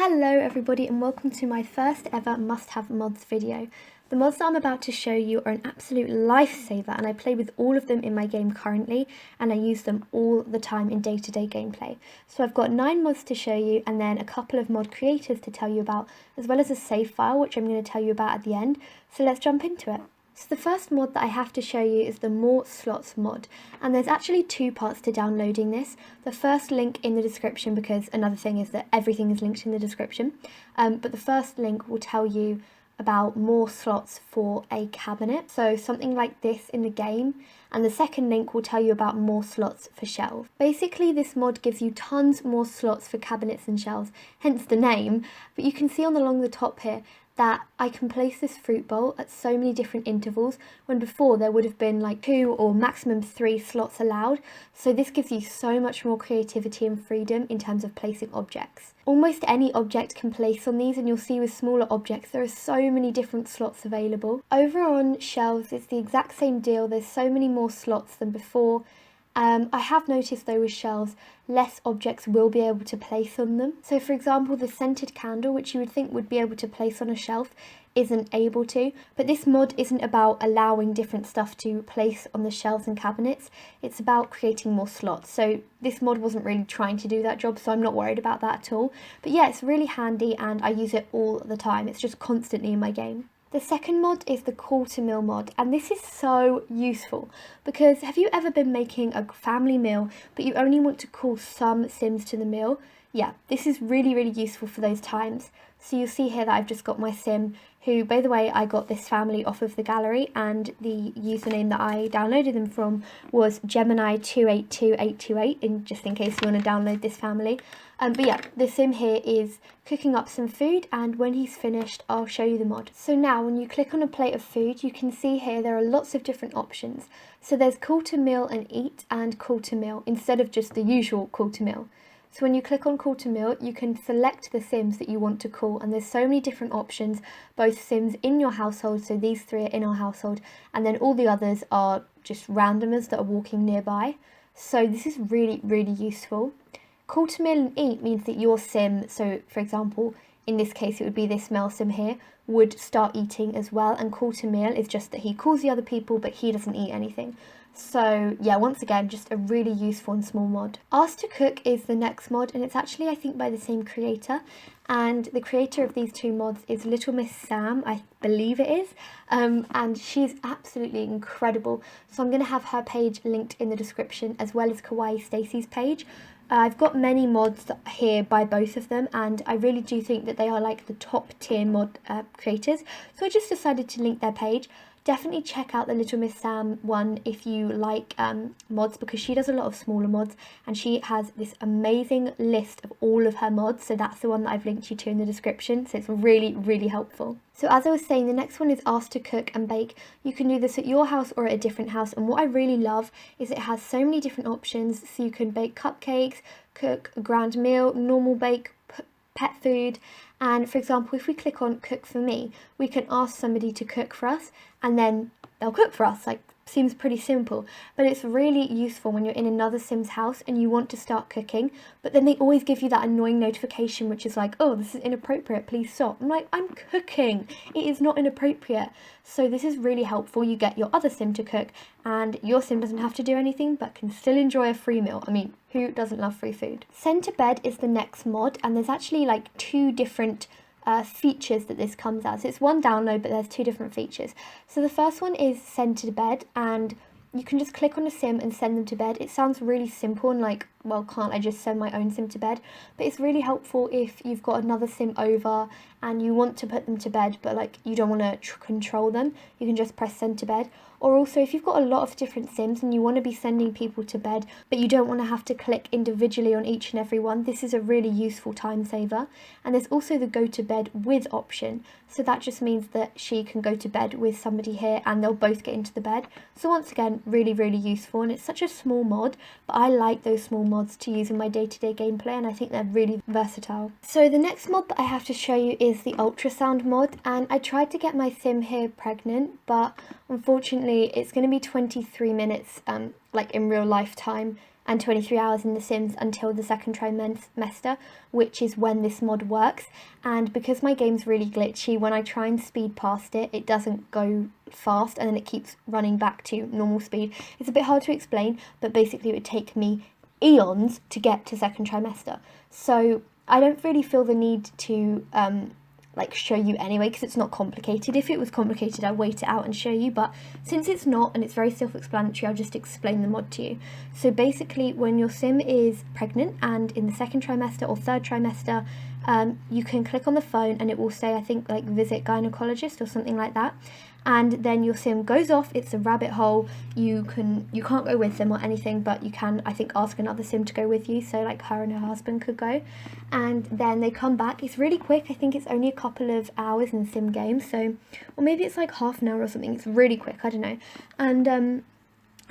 Hello everybody and welcome to my first ever must-have mods video. The mods that I'm about to show you are an absolute lifesaver and I play with all of them in my game currently and I use them all the time in day-to-day gameplay. So I've got 9 mods to show you and then a couple of mod creators to tell you about, as well as a save file which I'm going to tell you about at the end. So let's jump into it. So the first mod that I have to show you is the More Slots mod, and there's actually 2 parts to downloading this. The first link in the description, because another thing is that everything is linked in the description, but the first link will tell you about more slots for a cabinet, so something like this in the game, and the second link will tell you about more slots for shelves. Basically this mod gives you tons more slots for cabinets and shelves, hence the name, but you can see along the top here that I can place this fruit bowl at so many different intervals, when before there would have been like 2 or maximum 3 slots allowed. So this gives you so much more creativity and freedom in terms of placing objects. Almost any object can place on these, and you'll see with smaller objects there are so many different slots available. Over on shelves it's the exact same deal, there's so many more slots than before. I have noticed though with shelves, less objects will be able to place on them. So for example, the scented candle, which you would think would be able to place on a shelf, isn't able to. But this mod isn't about allowing different stuff to place on the shelves and cabinets, it's about creating more slots. So this mod wasn't really trying to do that job, so I'm not worried about that at all. But yeah, it's really handy and I use it all the time, it's just constantly in my game. The second mod is the Call to Meal mod, and this is so useful because have you ever been making a family meal but you only want to call some Sims to the meal? Yeah, this is really useful for those times. So you'll see here that I've just got my Sim, who, by the way, I got this family off of the gallery, and the username that I downloaded them from was Gemini282828, just in case you want to download this family. But yeah, the Sim here is cooking up some food, and when he's finished I'll show you the mod. So now when you click on a plate of food, you can see here there are lots of different options. So there's call to meal and eat and call to meal instead of just the usual call to meal. So when you click on call to meal, you can select the Sims that you want to call, and there's so many different options, both Sims in your household, so these 3 are in our household, and then all the others are just randomers that are walking nearby. So this is really useful. Call to meal and eat means that your Sim, so for example, in this case it would be this male Sim here, would start eating as well, and call to meal is just that he calls the other people but he doesn't eat anything. So yeah, once again, just a really useful and small mod. Ask to Cook is the next mod, and it's actually I think by the same creator, and the creator of these 2 mods is Little Miss Sam, I believe it is, and she's absolutely incredible. So I'm going to have her page linked in the description, as well as Kawaii Stacey's page. I've got many mods here by both of them, and I really do think that they are like the top tier mod creators, so I just decided to link their page. Definitely check out the Little Miss Sam one if you like mods, because she does a lot of smaller mods and she has this amazing list of all of her mods, so that's the one that I've linked you to in the description, so it's really helpful. So as I was saying, the next one is Ask to Cook and Bake. You can do this at your house or at a different house, and what I really love is it has so many different options, so you can bake cupcakes, cook a grand meal, normal bake, pet food, and for example if we click on Cook for Me, we can ask somebody to cook for us and then they'll cook for us. Like, seems pretty simple, but it's really useful when you're in another Sim's house and you want to start cooking, but then they always give you that annoying notification which is like, oh, this is inappropriate, please stop. I'm like, I'm cooking, it is not inappropriate. So this is really helpful. You get your other Sim to cook and your Sim doesn't have to do anything but can still enjoy a free meal. I mean, who doesn't love free food? Send to Bed is the next mod, and there's actually like 2 different features that this comes as. It's one download, but there's 2 different features. So the first one is Send to Bed, and you can just click on a Sim and send them to bed. It sounds really simple and like, well, can't I just send my own Sim to bed? But it's really helpful if you've got another Sim over and you want to put them to bed, but like you don't want to control them. You can just press Send to Bed. Or also if you've got a lot of different Sims and you want to be sending people to bed, but you don't want to have to click individually on each and every one, this is a really useful time saver. And there's also the Go to Bed with option. So that just means that she can go to bed with somebody here and they'll both get into the bed. So once again, really useful, and it's such a small mod, but I like those small mods to use in my day-to-day gameplay, and I think they're really versatile. So the next mod that I have to show you is the Ultrasound mod, and I tried to get my Sim here pregnant, but unfortunately it's going to be 23 minutes like in real life time, and 23 hours in The Sims until the second trimester, which is when this mod works. And because my game's really glitchy, when I try and speed past it, it doesn't go fast and then it keeps running back to normal speed. It's a bit hard to explain, but basically it would take me eons to get to second trimester. So I don't really feel the need to like show you anyway, because it's not complicated. If it was complicated, I'd wait it out and show you, but since it's not and it's very self-explanatory, I'll just explain the mod to you. So basically, when your sim is pregnant and in the second trimester or third trimester, you can click on the phone and it will say, I think, like visit gynecologist or something like that, and then your sim goes off. It's a rabbit hole. You can't go with them or anything, but you can, I think, ask another sim to go with you, so like her and her husband could go, and then they come back. It's really quick. I think it's only a couple of hours in the sim game, so, or maybe it's like half an hour or something. It's really quick, I don't know.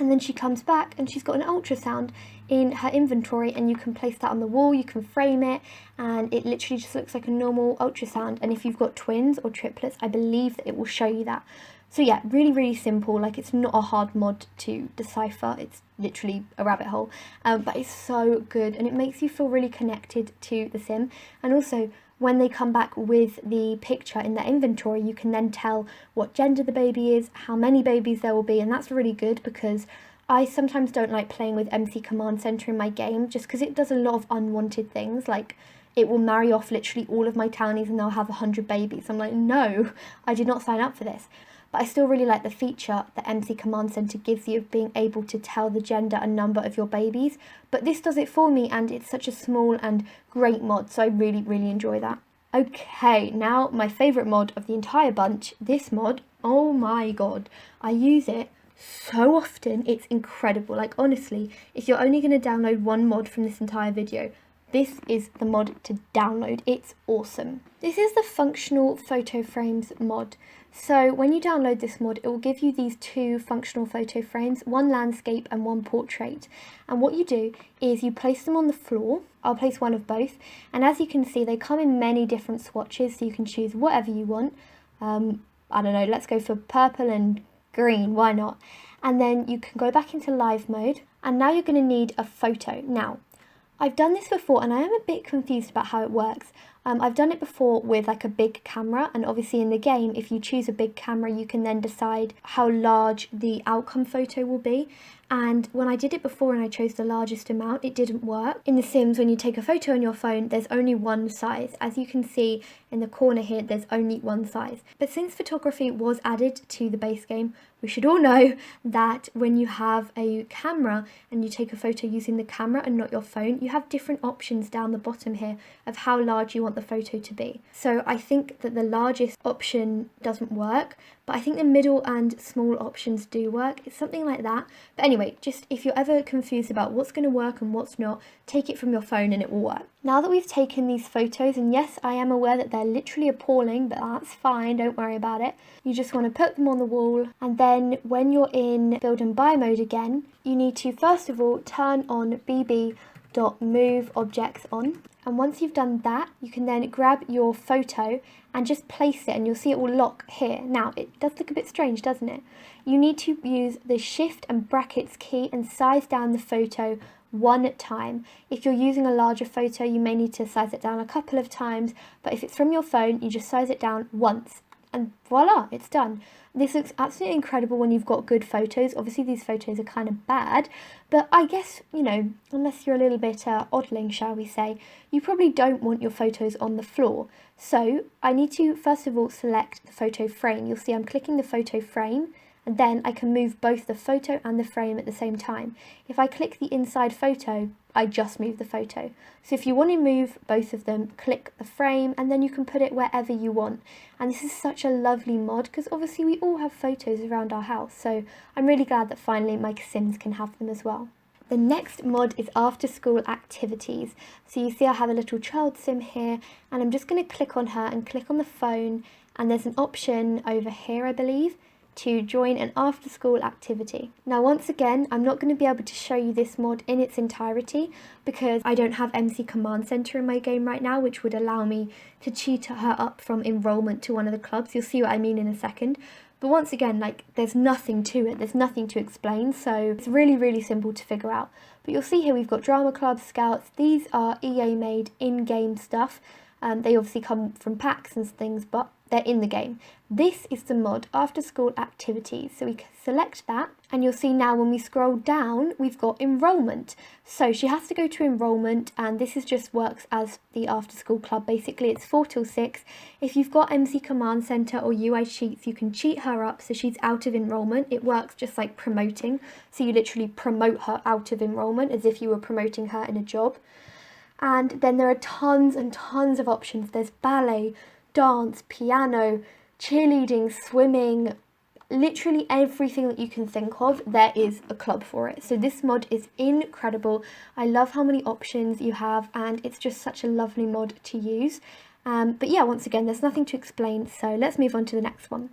And then she comes back and she's got an ultrasound in her inventory, and you can place that on the wall, you can frame it, and it literally just looks like a normal ultrasound. And if you've got twins or triplets, I believe that it will show you that. So yeah, really, really simple. Like, it's not a hard mod to decipher. It's literally a rabbit hole, but it's so good, and it makes you feel really connected to the sim. And also, when they come back with the picture in their inventory, you can then tell what gender the baby is, how many babies there will be, and that's really good because I sometimes don't like playing with MC Command Center in my game, just because it does a lot of unwanted things. Like, it will marry off literally all of my townies and they'll have 100 babies. I'm like, no, I did not sign up for this. But I still really like the feature that MC Command Center gives you of being able to tell the gender and number of your babies. But this does it for me, and it's such a small and great mod, so I really, really enjoy that. Okay, now my favourite mod of the entire bunch, this mod. Oh my god, I use it so often, it's incredible. Like, honestly, if you're only going to download one mod from this entire video, this is the mod to download. It's awesome. This is the functional photo frames mod. So when you download this mod, it will give you these two functional photo frames, one landscape and one portrait. And what you do is you place them on the floor. I'll place one of both. And as you can see, they come in many different swatches, so you can choose whatever you want. I don't know, let's go for purple and green, why not? And then you can go back into live mode, and now you're going to need a photo. Now, I've done this before and I am a bit confused about how it works. I've done it before with like a big camera, and obviously in the game, if you choose a big camera, you can then decide how large the outcome photo will be. And when I did it before and I chose the largest amount, it didn't work. In The Sims, when you take a photo on your phone, there's only one size. As you can see in the corner here, there's only one size. But since photography was added to the base game, we should all know that when you have a camera and you take a photo using the camera and not your phone, you have different options down the bottom here of how large you want the photo to be. So I think that the largest option doesn't work, but I think the middle and small options do work. It's something like that. But anyway, just if you're ever confused about what's going to work and what's not, take it from your phone and it will work. Now that we've taken these photos, and yes, I am aware that they're literally appalling, but that's fine, don't worry about it. You just want to put them on the wall, and then when you're in build and buy mode again, you need to first of all turn on bb.move objects on. And once you've done that, you can then grab your photo and just place it, and you'll see it will lock here. Now, it does look a bit strange, doesn't it? You need to use the shift and brackets key and size down the photo one time. If you're using a larger photo, you may need to size it down a couple of times, but if it's from your phone, you just size it down once, and voila, it's done. This looks absolutely incredible when you've got good photos. Obviously, these photos are kind of bad, but I guess, you know, unless you're a little bit oddling, shall we say, you probably don't want your photos on the floor. So I need to, first of all, select the photo frame. You'll see I'm clicking the photo frame, and then I can move both the photo and the frame at the same time. If I click the inside photo, I just move the photo. So if you want to move both of them, click the frame, and then you can put it wherever you want. And this is such a lovely mod, because obviously we all have photos around our house, so I'm really glad that finally my Sims can have them as well. The next mod is after school activities. So you see I have a little child sim here, and I'm just going to click on her and click on the phone, and there's an option over here, I believe, to join an after school activity. Now, once again, I'm not going to be able to show you this mod in its entirety because I don't have MC Command Center in my game right now, which would allow me to cheat her up from enrollment to one of the clubs. You'll see what I mean in a second. But once again, like, there's nothing to it, there's nothing to explain, so it's really, really simple to figure out. But you'll see here we've got drama club, scouts. These are EA made in-game stuff. They obviously come from packs and things, but they're in the game. This is the mod after school activities, so we can select that, and you'll see now when we scroll down we've got enrollment. So she has to go to enrollment, and this is just works as the after school club. Basically it's 4 till 6. If you've got MC Command Center or UI cheats, you can cheat her up so she's out of enrollment. It works just like promoting, so you literally promote her out of enrollment as if you were promoting her in a job. And then there are tons and tons of options. There's ballet, dance, piano, cheerleading, swimming, literally everything that you can think of, there is a club for it. So this mod is incredible. I love how many options you have, and it's just such a lovely mod to use. But yeah, once again, there's nothing to explain, so let's move on to the next one.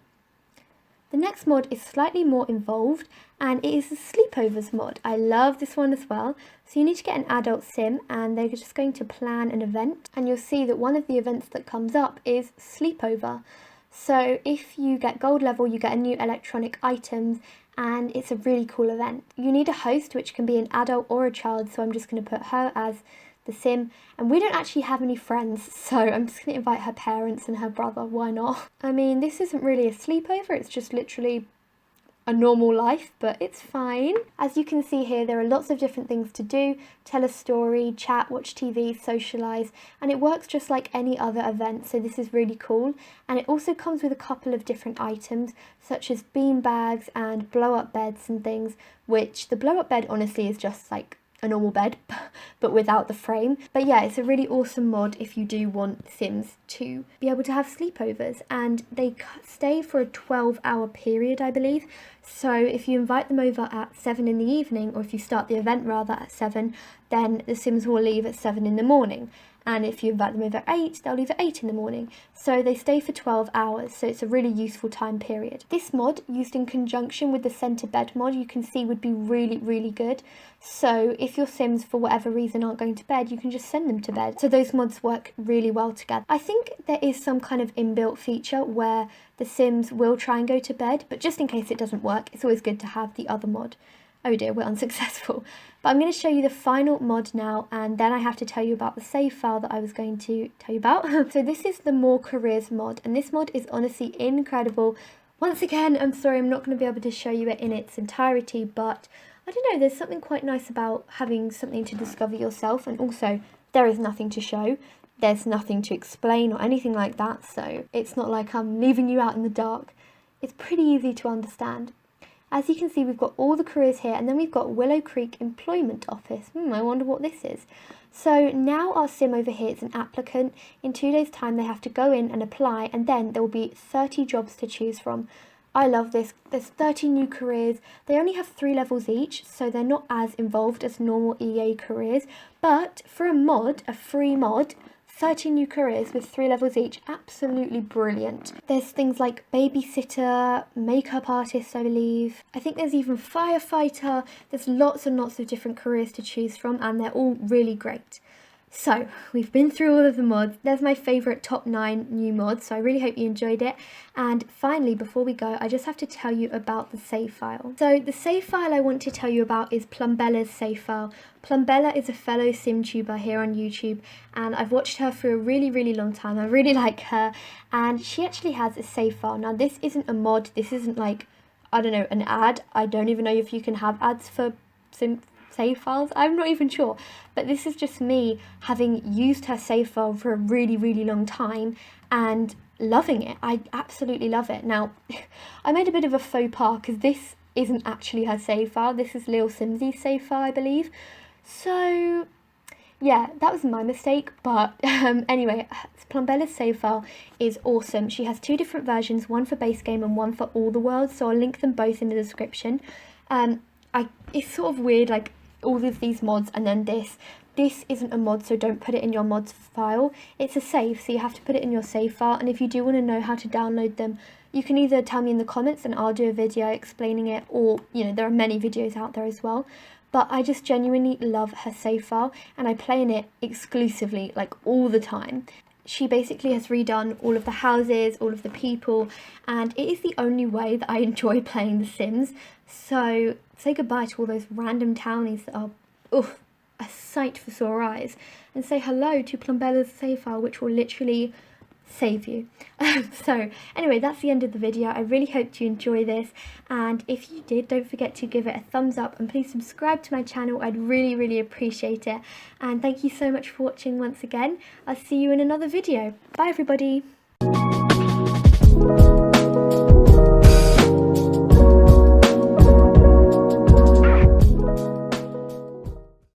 The next mod is slightly more involved, and it is the Sleepovers mod. I love this one as well. So you need to get an adult sim, and they're just going to plan an event, and you'll see that one of the events that comes up is Sleepover. So if you get gold level, you get a new electronic items, and it's a really cool event. You need a host, which can be an adult or a child, so I'm just going to put her as the sim, and we don't actually have any friends, so I'm just going to invite her parents and her brother. Why not? I mean, this isn't really a sleepover, it's just literally a normal life, but it's fine. As you can see here, there are lots of different things to do: tell a story, chat, watch TV, socialise, and it works just like any other event, so this is really cool. And it also comes with a couple of different items, such as bean bags and blow up beds and things, which the blow up bed honestly is just like a normal bed but without the frame. But yeah, it's a really awesome mod if you do want Sims to be able to have sleepovers, and they stay for a 12-hour period, I believe. So if you invite them over at 7 in the evening, or if you start the event rather at 7, then the Sims will leave at 7 in the morning. And if you invite them over at 8, they'll leave at 8 in the morning. So they stay for 12 hours, so it's a really useful time period. This mod, used in conjunction with the centre bed mod, you can see would be really, really good. So if your Sims, for whatever reason, aren't going to bed, you can just send them to bed. So those mods work really well together. I think there is some kind of inbuilt feature where the Sims will try and go to bed, but just in case it doesn't work, it's always good to have the other mod. Oh dear, we're unsuccessful. But I'm going to show you the final mod now, and then I have to tell you about the save file that I was going to tell you about. So this is the More Careers mod, and this mod is honestly incredible. Once again, I'm sorry I'm not going to be able to show you it in its entirety, but I don't know, there's something quite nice about having something to discover yourself, and also there is nothing to show. There's nothing to explain or anything like that, so it's not like I'm leaving you out in the dark. It's pretty easy to understand. As you can see, we've got all the careers here, and then we've got Willow Creek Employment Office. I wonder what this is. So now our sim over here is an applicant. In 2 days' time, they have to go in and apply, and then there will be 30 jobs to choose from. I love this. There's 30 new careers. They only have 3 levels each, so they're not as involved as normal EA careers. But for a mod, a free mod, 30 new careers with 3 levels each, absolutely brilliant. There's things like babysitter, makeup artist, I believe. I think there's even firefighter. There's lots and lots of different careers to choose from, and they're all really great. So, we've been through all of the mods. There's my favourite top 9 new mods, so I really hope you enjoyed it. And finally, before we go, I just have to tell you about the save file. So, the save file I want to tell you about is PLUMBELLA'S save file. Plumbella is a fellow SimTuber here on YouTube, and I've watched her for a really, really long time. I really like her, and she actually has a save file. Now, this isn't a mod. This isn't like, I don't know, an ad. I don't even know if you can have ads for save files. I'm not even sure, but this is just me having used her save file for a really, really long time and loving it. I absolutely love it. Now, I made a bit of a faux pas because this isn't actually her save file. This is Lil Simsy's save file, I believe. So yeah, that was my mistake, but anyway, Plumbella's save file is awesome. She has 2 different versions, one for base game and one for all the worlds, so I'll link them both in the description. It's sort of weird, like all of these mods and then this isn't a mod, so don't put it in your mods file. It's a save, so you have to put it in your save file, and if you do want to know how to download them, you can either tell me in the comments and I'll do a video explaining it, or, you know, there are many videos out there as well. But I just genuinely love her save file, and I play in it exclusively, like all the time. she basically has redone all of the houses, all of the people, and it is the only way that I enjoy playing The Sims. So say goodbye to all those random townies that are a sight for sore eyes, and say hello to Plumbella's save file, which will literally save you. So anyway, that's the end of the video. I really hope you enjoy this, and if you did, don't forget to give it a thumbs up and please subscribe to my channel. I'd really appreciate it, and thank you so much for watching once again. I'll see you in another video. Bye everybody.